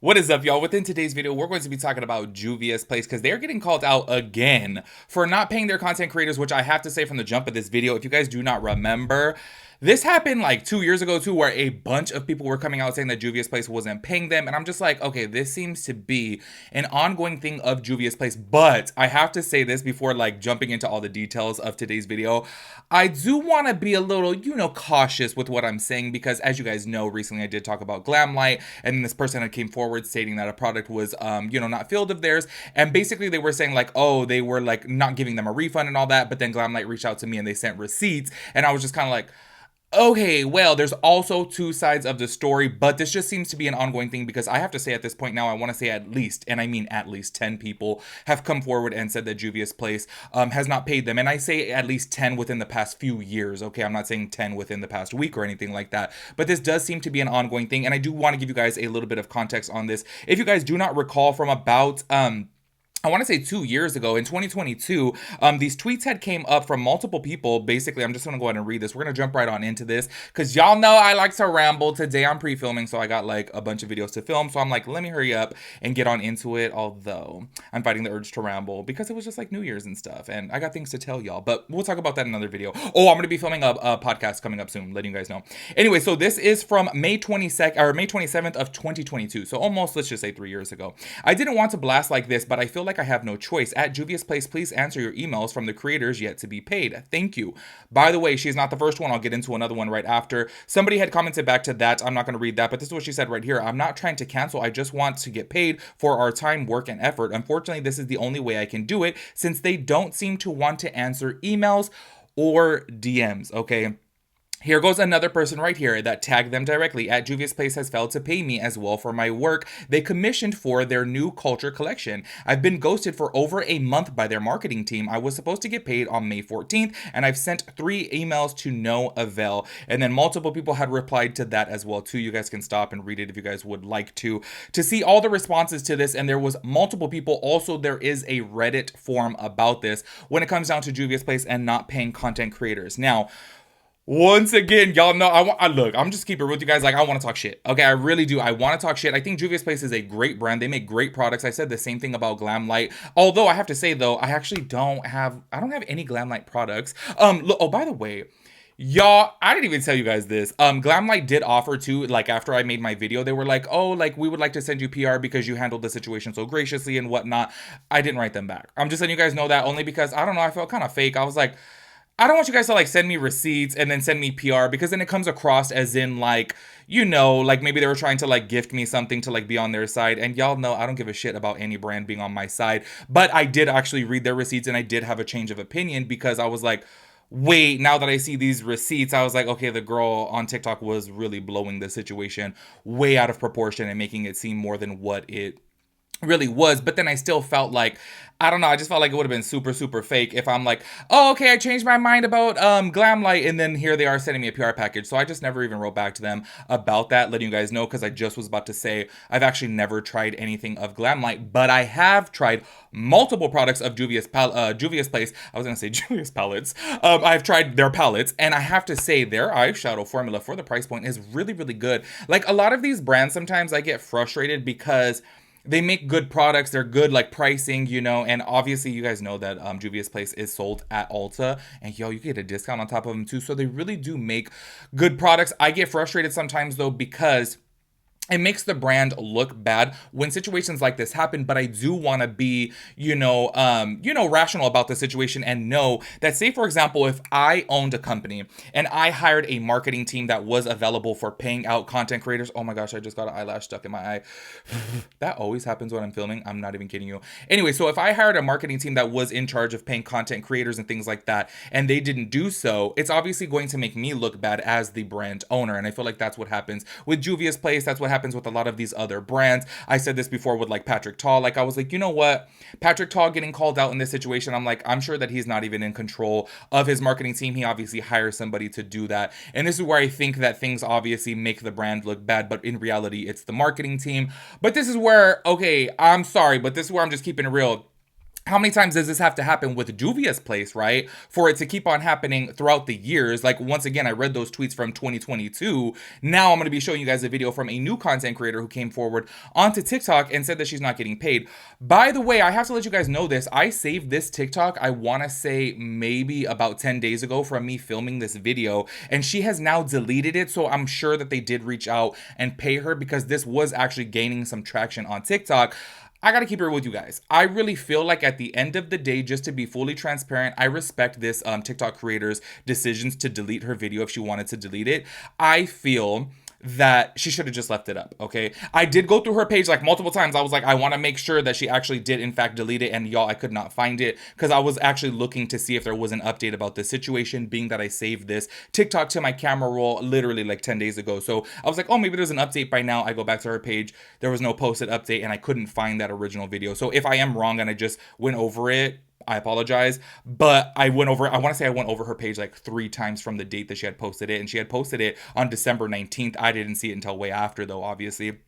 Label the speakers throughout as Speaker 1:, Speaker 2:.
Speaker 1: What is up, y'all? Within today's video, we're going to be talking about Juvia's Place because they're getting called out again for not paying their content creators, which I have to say from the jump of this video, if you guys do not remember, this happened like 2 years ago too, where a bunch of people were coming out saying that Juvia's Place wasn't paying them. And I'm just like, okay, this seems to be an ongoing thing of Juvia's Place. But I have to say this before like jumping into all the details of today's video. I do want to be a little, cautious with what I'm saying because as you guys know, recently I did talk about Glamlight, and then this person had came forward stating that a product was, not filled of theirs. And basically they were saying like, oh, they were like not giving them a refund and all that. But then Glamlight reached out to me and they sent receipts. And I was just kind of like, okay, well, there's also two sides of the story, but this just seems to be an ongoing thing because I have to say at this point now, I want to say at least, and I mean at least 10 people have come forward and said that Juvia's Place has not paid them. And I say at least 10 within the past few years, okay? I'm not saying 10 within the past week or anything like that, but this does seem to be an ongoing thing. And I do want to give you guys a little bit of context on this. If you guys do not recall from about, I want to say 2 years ago in 2022, these tweets had came up from multiple people. Basically, I'm just going to go ahead and read this. We're going to jump right on into this because y'all know I like to ramble. Today I'm pre-filming, so I got like a bunch of videos to film. So I'm like, let me hurry up and get on into it. Although I'm fighting the urge to ramble because it was just like New Year's and stuff. And I got things to tell y'all, but we'll talk about that in another video. Oh, I'm going to be filming a podcast coming up soon, letting you guys know. Anyway, so this is from May 22nd or May 27th of 2022. So almost, let's just say 3 years ago. I didn't want to blast like this, but I feel like I have no choice. At Juvia's Place, please answer your emails from the creators yet to be paid. Thank you. By the way, she's not the first one. I'll get into another one right after. Somebody had commented back to that. I'm not going to read that, but this is what she said right here. I'm not trying to cancel. I just want to get paid for our time, work, and effort. Unfortunately, this is the only way I can do it since they don't seem to want to answer emails or DMs. Okay. Here goes another person right here that tagged them directly. At Juvia's Place has failed to pay me as well for my work they commissioned for their new culture collection. I've been ghosted for over a month by their marketing team. I was supposed to get paid on May 14th, and I've sent 3 emails to no avail. And then multiple people had replied to that as well too. You guys can stop and read it if you guys would like to see all the responses to this. And there was multiple people. Also, there is a Reddit forum about this when it comes down to Juvia's Place and not paying content creators. Now, once again, y'all know look, I'm just keeping it with you guys. Like, I want to talk shit. Okay, I really do. I want to talk shit. I think Juvia's Place is a great brand. They make great products. I said the same thing about Glamlight. Although I have to say though, I don't have any Glamlight products. Look, oh, by the way, y'all, I didn't even tell you guys this. Glamlight did offer to, like, after I made my video, they were like, oh, like, we would like to send you PR because you handled the situation so graciously and whatnot. I didn't write them back. I'm just letting you guys know that only because, I don't know, I felt kind of fake. I was like, I don't want you guys to like send me receipts and then send me PR because then it comes across as in like, like maybe they were trying to like gift me something to like be on their side. And y'all know I don't give a shit about any brand being on my side. But I did actually read their receipts and I did have a change of opinion because I was like, wait, now that I see these receipts, I was like, okay, the girl on TikTok was really blowing the situation way out of proportion and making it seem more than what it really was. But then I still felt like, I don't know, I just felt like it would have been super, super fake if I'm like, oh, okay, I changed my mind about Glamlight, and then here they are sending me a PR package. So I just never even wrote back to them about that, letting you guys know, because I just was about to say I've actually never tried anything of Glamlight, but I have tried multiple products of Juvia's Place. I was gonna say Juvia's palettes. I've tried their palettes, and I have to say their eyeshadow formula for the price point is really, really good. Like a lot of these brands, sometimes I get frustrated because they make good products, they're good like pricing, and obviously you guys know that Juvia's Place is sold at Ulta, and yo, you get a discount on top of them too, so they really do make good products. I get frustrated sometimes though because it makes the brand look bad when situations like this happen, but I do want to be, rational about the situation and know that, say, for example, if I owned a company and I hired a marketing team that was available for paying out content creators. Oh my gosh, I just got an eyelash stuck in my eye. That always happens when I'm filming. I'm not even kidding you. Anyway, so if I hired a marketing team that was in charge of paying content creators and things like that, and they didn't do so, it's obviously going to make me look bad as the brand owner. And I feel like that's what happens with Juvia's Place. That's what happens with a lot of these other brands. I said this before with like Patrick Ta. Like I was like, you know what? Patrick Ta getting called out in this situation, I'm like, I'm sure that he's not even in control of his marketing team. He obviously hires somebody to do that. And this is where I think that things obviously make the brand look bad, but in reality, it's the marketing team. But this is where, okay, I'm sorry, but this is where I'm just keeping it real. how many times does this have to happen with Juvia's place, right? For it to keep on happening throughout the years. Like, once again, I read those tweets from 2022. Now I'm going to be showing you guys a video from a new content creator who came forward onto TikTok and said that she's not getting paid. By the way, I have to let you guys know this. I saved this TikTok, I want to say maybe about 10 days ago, from me filming this video, and she has now deleted it. So I'm sure that they did reach out and pay her, because this was actually gaining some traction on TikTok. I gotta keep it real with you guys. I really feel like at the end of the day, just to be fully transparent, I respect this TikTok creator's decisions to delete her video if she wanted to delete it. I feel that she should have just left it up, okay? I did go through her page like multiple times. I was like, I want to make sure that she actually did in fact delete it, and y'all, I could not find it, because I was actually looking to see if there was an update about the situation, being that I saved this TikTok to my camera roll literally like 10 days ago. So I was like, oh, maybe there's an update by now. I go back to her page, there was no posted update, and I couldn't find that original video. So if I am wrong and I just went over it, I apologize, but I went over her page like 3 times from the date that she had posted it, and she had posted it on December 19th. I didn't see it until way after, though, obviously.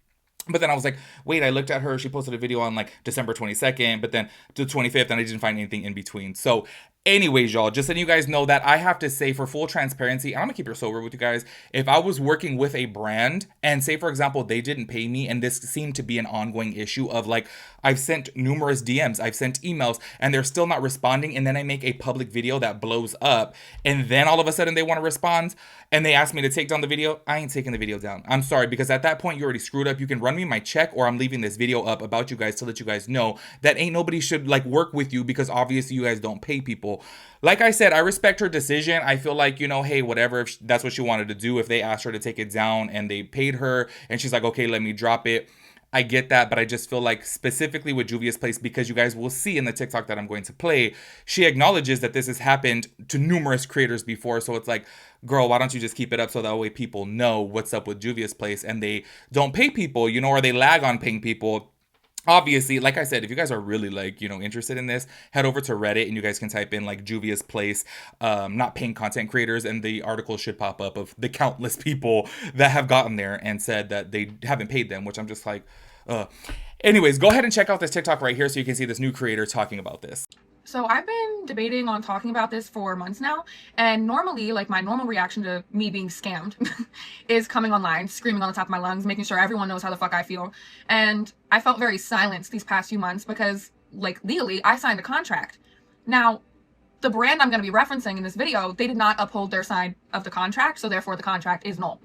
Speaker 1: But then I was like, wait, I looked at her, she posted a video on like December 22nd, but then the 25th, and I didn't find anything in between. So anyways, y'all, just letting you guys know that I have to say, for full transparency, and I'm gonna keep it sober with you guys, if I was working with a brand and say, for example, they didn't pay me, and this seemed to be an ongoing issue of like, I've sent numerous DMs, I've sent emails, and they're still not responding, and then I make a public video that blows up, and then all of a sudden they want to respond, and they ask me to take down the video, I ain't taking the video down. I'm sorry, because at that point, you already screwed up. You can run me my check, or I'm leaving this video up about you guys to let you guys know that ain't nobody should like work with you, because obviously you guys don't pay people. Like I said, I respect her decision. I feel like, you know, hey, whatever, if that's what she wanted to do. If they asked her to take it down and they paid her and she's like, okay, let me drop it, I get that. But I just feel like specifically with Juvia's place, because you guys will see in the TikTok that I'm going to play, she acknowledges that this has happened to numerous creators before. So it's like, girl, why don't you just keep it up so that way people know what's up with Juvia's place and they don't pay people, you know, or they lag on paying people. Obviously, like I said, if you guys are really like, you know, interested in this, head over to Reddit and you guys can type in like Juvia's place, not paying content creators, and the article should pop up of the countless people that have gotten there and said that they haven't paid them, which I'm just like, anyways, go ahead and check out this TikTok right here so you can see this new creator talking about this.
Speaker 2: So I've been debating on talking about this for months now, and normally, like, my normal reaction to me being scammed is coming online, screaming on the top of my lungs, making sure everyone knows how the fuck I feel. And I felt very silenced these past few months because, like, legally, I signed a contract. Now, the brand I'm going to be referencing in this video, they did not uphold their side of the contract, so therefore the contract is null.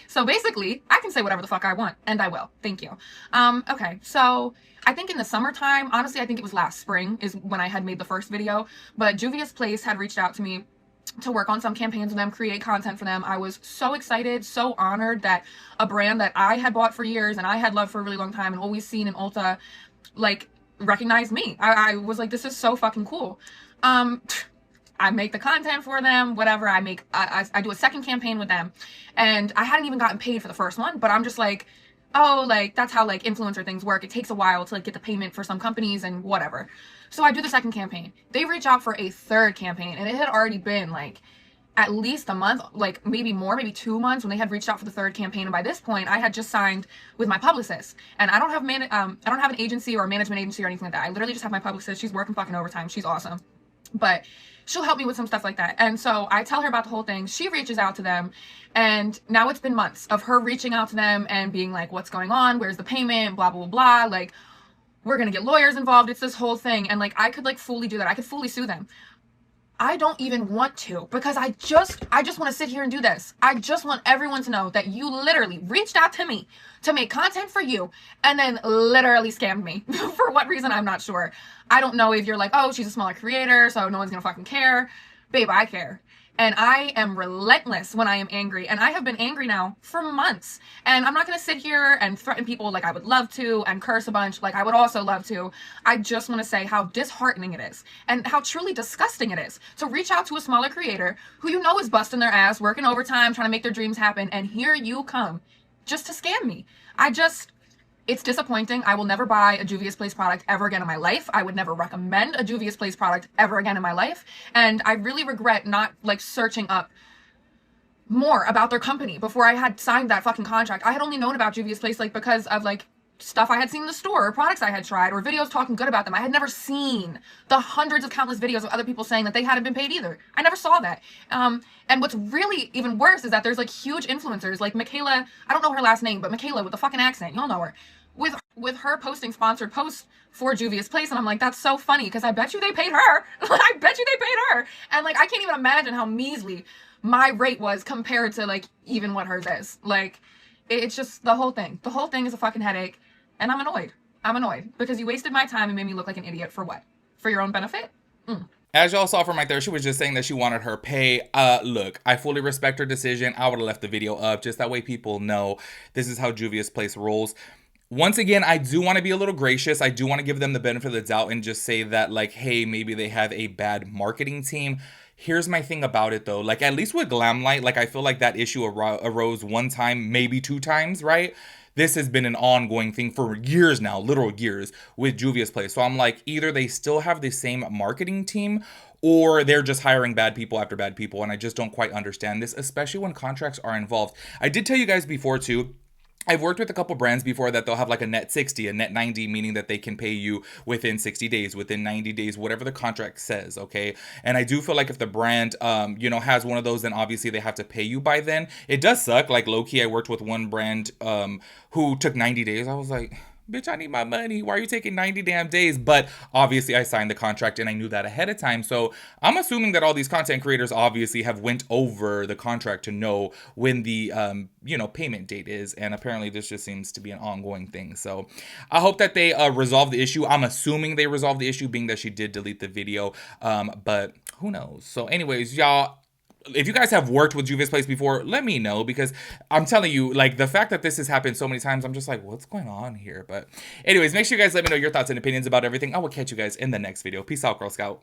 Speaker 2: So basically, I can say whatever the fuck I want, and I will. Thank you. Okay, so I think in the summertime, honestly, I think it was last spring is when I had made the first video, but Juvia's Place had reached out to me to work on some campaigns with them, create content for them. I was so excited, so honored that a brand that I had bought for years and I had loved for a really long time and always seen in Ulta, like, recognized me. I was like, this is so fucking cool. I make the content for them, whatever. I do a second campaign with them, and I hadn't even gotten paid for the first one, but I'm just like, oh, like, that's how like influencer things work. It takes a while to like get the payment for some companies and whatever. So I do the second campaign. They reach out for a third campaign, and it had already been like at least a month, like maybe more, maybe 2 months when they had reached out for the third campaign. And by this point, I had just signed with my publicist, and I don't have an agency or a management agency or anything like that. I literally just have my publicist. She's working fucking overtime. She's awesome, but she'll help me with some stuff like that. And so I tell her about the whole thing. She reaches out to them, and now it's been months of her reaching out to them and being like, what's going on? Where's the payment? Blah, blah, blah. Like, we're going to get lawyers involved. It's this whole thing. And like, I could like fully do that. I could fully sue them. I don't even want to, because I just want to sit here and do this. I just want everyone to know that you literally reached out to me to make content for you and then literally scammed me. For what reason, I'm not sure. I don't know if you're like, oh, she's a smaller creator, so no one's gonna fucking care. Babe, I care. And I am relentless when I am angry. And I have been angry now for months. And I'm not going to sit here and threaten people like I would love to and curse a bunch like I would also love to. I just want to say how disheartening it is and how truly disgusting it is to reach out to a smaller creator who you know is busting their ass, working overtime, trying to make their dreams happen. And here you come just to scam me. It's disappointing. I will never buy a Juvia's Place product ever again in my life. I would never recommend a Juvia's Place product ever again in my life. And I really regret not like searching up more about their company before I had signed that fucking contract. I had only known about Juvia's Place like because of like stuff I had seen in the store, or products I had tried, or videos talking good about them. I had never seen the hundreds of countless videos of other people saying that they hadn't been paid either. I never saw that. And what's really even worse is that there's like huge influencers like Michaela, I don't know her last name, but Michaela with the fucking accent, y'all know her, with her posting sponsored posts for Juvia's Place, and I'm like, that's so funny, because I bet you they paid her. I bet you they paid her. And like, I can't even imagine how measly my rate was compared to like even what hers is. Like, it's just the whole thing. The whole thing is a fucking headache, and I'm annoyed. I'm annoyed because you wasted my time and made me look like an idiot for what? For your own benefit?
Speaker 1: As y'all saw from right there, she was just saying that she wanted her pay. Look, I fully respect her decision. I would have left the video up just that way people know this is how Juvia's Place rolls. Once again, I do want to be a little gracious. I do want to give them the benefit of the doubt and just say that, like, hey, maybe they have a bad marketing team. Here's my thing about it, though. Like, at least with Glamlight, like, I feel like that issue arose one time, maybe two times, right? This has been an ongoing thing for years now, literal years, with Juvia's Place. So I'm like, either they still have the same marketing team or they're just hiring bad people after bad people. And I just don't quite understand this, especially when contracts are involved. I did tell you guys before, too, I've worked with a couple brands before that they'll have like a net 60, a net 90, meaning that they can pay you within 60 days, within 90 days, whatever the contract says, okay? And I do feel like if the brand, has one of those, then obviously they have to pay you by then. It does suck. Like, low-key, I worked with one brand who took 90 days. I was like, bitch, I need my money. Why are you taking 90 damn days? But obviously I signed the contract and I knew that ahead of time. So I'm assuming that all these content creators obviously have went over the contract to know when the, payment date is. And apparently this just seems to be an ongoing thing. So I hope that they resolve the issue. I'm assuming they resolved the issue being that she did delete the video. But who knows? So anyways, y'all, if you guys have worked with Juvia's Place before, let me know, because I'm telling you, like, the fact that this has happened so many times, I'm just like, what's going on here? But anyways, make sure you guys let me know your thoughts and opinions about everything. I will catch you guys in the next video. Peace out, Girl Scout.